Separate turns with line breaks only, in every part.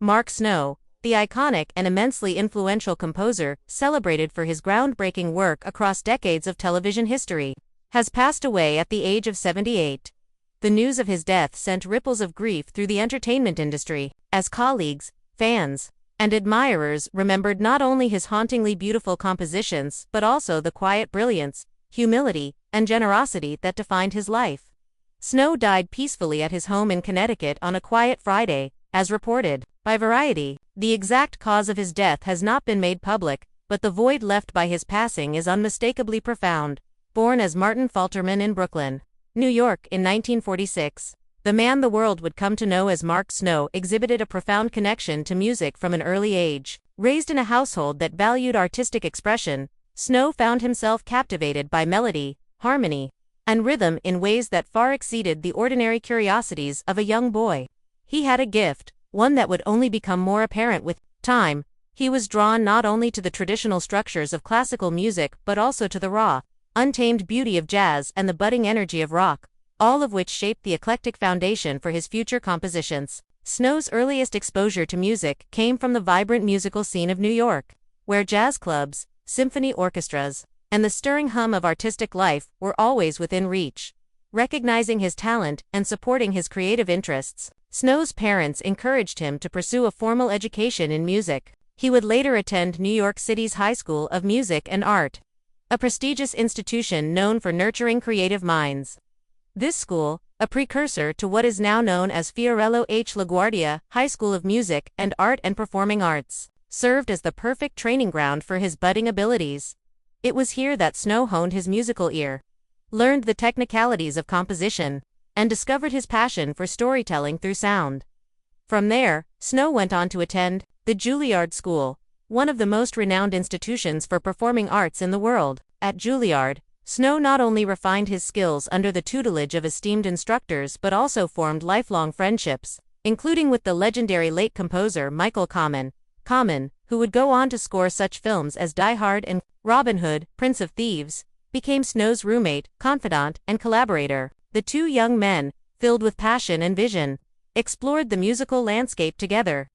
Marksnow, the iconic and immensely influential composer, celebrated for his groundbreaking work across decades of television history, has passed away at the age of 78. The news of his death sent ripples of grief through the entertainment industry, as colleagues, fans, and admirers remembered not only his hauntingly beautiful compositions but also the quiet brilliance, humility, and generosity that defined his life. Snow died peacefully at his home in Connecticut on a quiet Friday, as reported by Variety. The exact cause of his death has not been made public, but the void left by his passing is unmistakably profound. Born as Martin Falterman in Brooklyn, New York in 1946, the man the world would come to know as Mark Snow exhibited a profound connection to music from an early age. Raised in a household that valued artistic expression, Snow found himself captivated by melody, harmony, and rhythm in ways that far exceeded the ordinary curiosities of a young boy. He had a gift, one that would only become more apparent with time. He was drawn not only to the traditional structures of classical music but also to the raw, untamed beauty of jazz and the budding energy of rock, all of which shaped the eclectic foundation for his future compositions. Snow's earliest exposure to music came from the vibrant musical scene of New York, where jazz clubs, symphony orchestras, and the stirring hum of artistic life were always within reach. Recognizing his talent and supporting his creative interests, Snow's parents encouraged him to pursue a formal education in music. He would later attend New York City's High School of Music and Art, a prestigious institution known for nurturing creative minds. This school, a precursor to what is now known as Fiorello H. LaGuardia High School of Music and Art and Performing Arts, served as the perfect training ground for his budding abilities. It was here that Snow honed his musical ear, learned the technicalities of composition, and discovered his passion for storytelling through sound. From there, Snow went on to attend the Juilliard School, one of the most renowned institutions for performing arts in the world. At Juilliard, Snow not only refined his skills under the tutelage of esteemed instructors but also formed lifelong friendships, including with the legendary late composer Michael Kamen, who would go on to score such films as Die Hard and Robin Hood, Prince of Thieves, became Snow's roommate, confidant, and collaborator. The two young men, filled with passion and vision, explored the musical landscape together,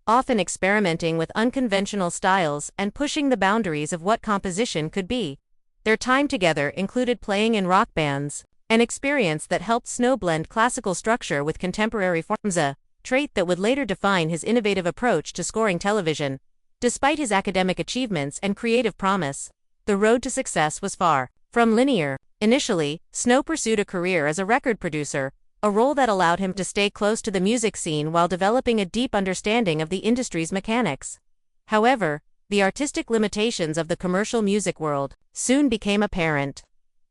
often experimenting with unconventional styles and pushing the boundaries of what composition could be. Their time together included playing in rock bands, an experience that helped Snow blend classical structure with contemporary forms, a trait that would later define his innovative approach to scoring television. Despite his academic achievements and creative promise, the road to success was far from linear. Initially, Snow pursued a career as a record producer, a role that allowed him to stay close to the music scene while developing a deep understanding of the industry's mechanics. However, the artistic limitations of the commercial music world soon became apparent.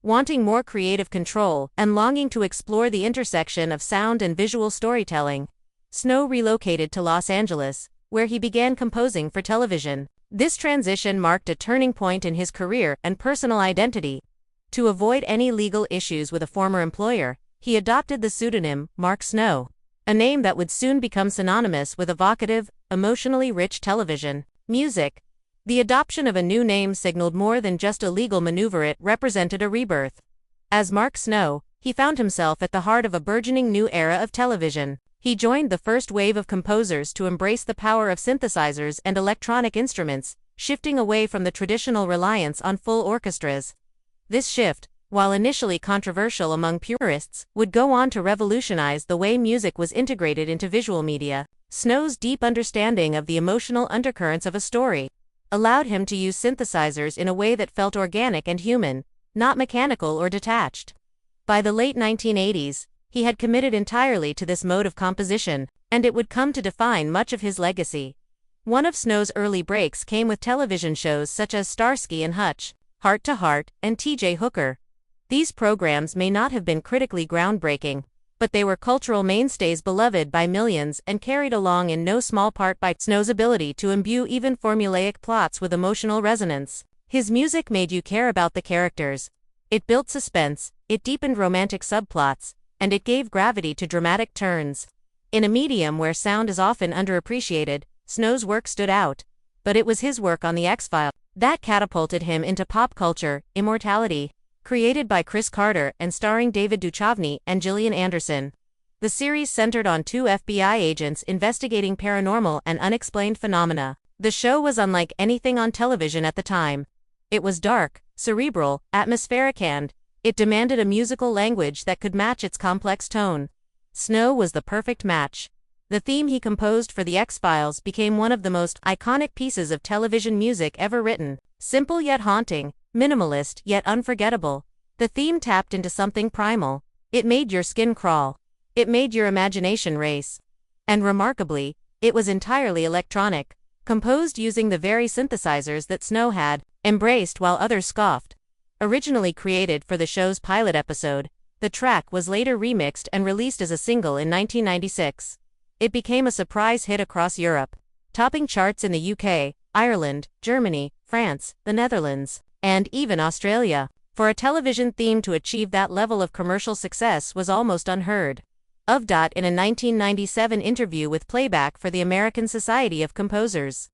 Wanting more creative control and longing to explore the intersection of sound and visual storytelling, Snow relocated to Los Angeles, where he began composing for television. This transition marked a turning point in his career and personal identity. To avoid any legal issues with a former employer, he adopted the pseudonym Mark Snow, a name that would soon become synonymous with evocative, emotionally rich television music. The adoption of a new name signaled more than just a legal maneuver, it represented a rebirth. As Mark Snow, he found himself at the heart of a burgeoning new era of television. He joined the first wave of composers to embrace the power of synthesizers and electronic instruments, shifting away from the traditional reliance on full orchestras. This shift, while initially controversial among purists, would go on to revolutionize the way music was integrated into visual media. Snow's deep understanding of the emotional undercurrents of a story allowed him to use synthesizers in a way that felt organic and human, not mechanical or detached. By the late 1980s, he had committed entirely to this mode of composition, and it would come to define much of his legacy. One of Snow's early breaks came with television shows such as Starsky and Hutch, Heart to Heart, and T.J. Hooker. These programs may not have been critically groundbreaking, but they were cultural mainstays beloved by millions and carried along in no small part by Snow's ability to imbue even formulaic plots with emotional resonance. His music made you care about the characters. It built suspense, it deepened romantic subplots, and it gave gravity to dramatic turns. In a medium where sound is often underappreciated, Snow's work stood out. But it was his work on The X-Files that catapulted him into pop culture. Immortality, created by Chris Carter and starring David Duchovny and Gillian Anderson, The series centered on two FBI agents investigating paranormal and unexplained phenomena. The show was unlike anything on television at the time. It was dark, cerebral, atmospheric, and it demanded a musical language that could match its complex tone. Snow was the perfect match. The theme he composed for The X-Files became one of the most iconic pieces of television music ever written. Simple yet haunting, minimalist yet unforgettable. The theme tapped into something primal. It made your skin crawl. It made your imagination race. And remarkably, it was entirely electronic, composed using the very synthesizers that Snow had embraced while others scoffed. Originally created for the show's pilot episode, the track was later remixed and released as a single in 1996. It became a surprise hit across Europe, topping charts in the UK, Ireland, Germany, France, the Netherlands, and even Australia. For a television theme to achieve that level of commercial success was almost unheard of. In a 1997 interview with Playback for the American Society of Composers,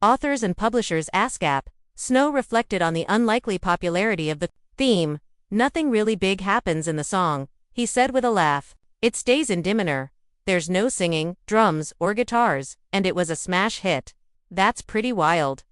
Authors and Publishers ASCAP, Snow reflected on the unlikely popularity of the theme. "Nothing really big happens in the song," he said with a laugh. "It stays in diminutor. There's no singing, drums, or guitars, and it was a smash hit. That's pretty wild."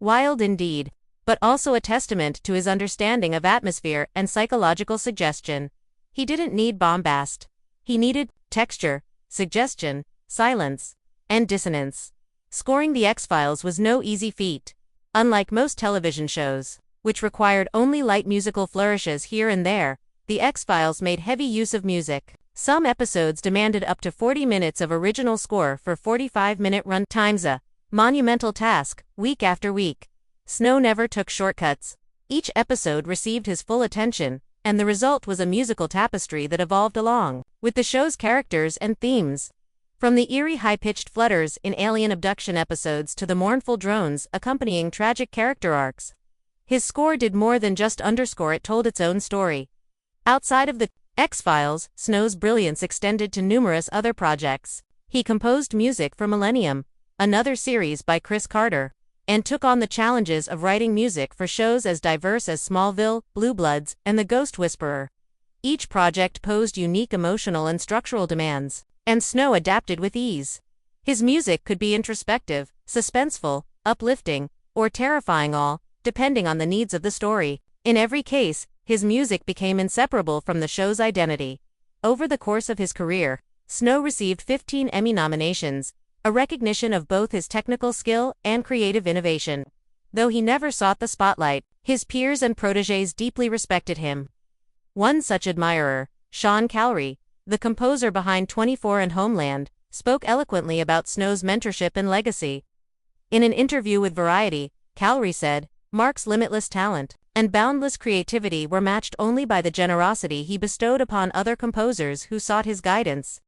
Wild indeed, but also a testament to his understanding of atmosphere and psychological suggestion. He didn't need bombast. He needed texture, suggestion, silence, and dissonance. Scoring The X-Files was no easy feat. Unlike most television shows, which required only light musical flourishes here and there, The X-Files made heavy use of music. Some episodes demanded up to 40 minutes of original score for 45-minute run times, a monumental task, week after week. Snow never took shortcuts. Each episode received his full attention, and the result was a musical tapestry that evolved along with the show's characters and themes. From the eerie high-pitched flutters in alien abduction episodes to the mournful drones accompanying tragic character arcs, his score did more than just underscore, it told its own story. Outside of the X-Files, Snow's brilliance extended to numerous other projects. He composed music for Millennium, another series by Chris Carter, and took on the challenges of writing music for shows as diverse as Smallville, Blue Bloods, and The Ghost Whisperer. Each project posed unique emotional and structural demands, and Snow adapted with ease. His music could be introspective, suspenseful, uplifting, or terrifying, all depending on the needs of the story. In every case, his music became inseparable from the show's identity. Over the course of his career, Snow received 15 Emmy nominations, a recognition of both his technical skill and creative innovation. Though he never sought the spotlight, his peers and protégés deeply respected him. One such admirer, Sean Callery, the composer behind 24 and Homeland, spoke eloquently about Snow's mentorship and legacy. In an interview with Variety, Callery said, "Mark's limitless talent and boundless creativity were matched only by the generosity he bestowed upon other composers who sought his guidance.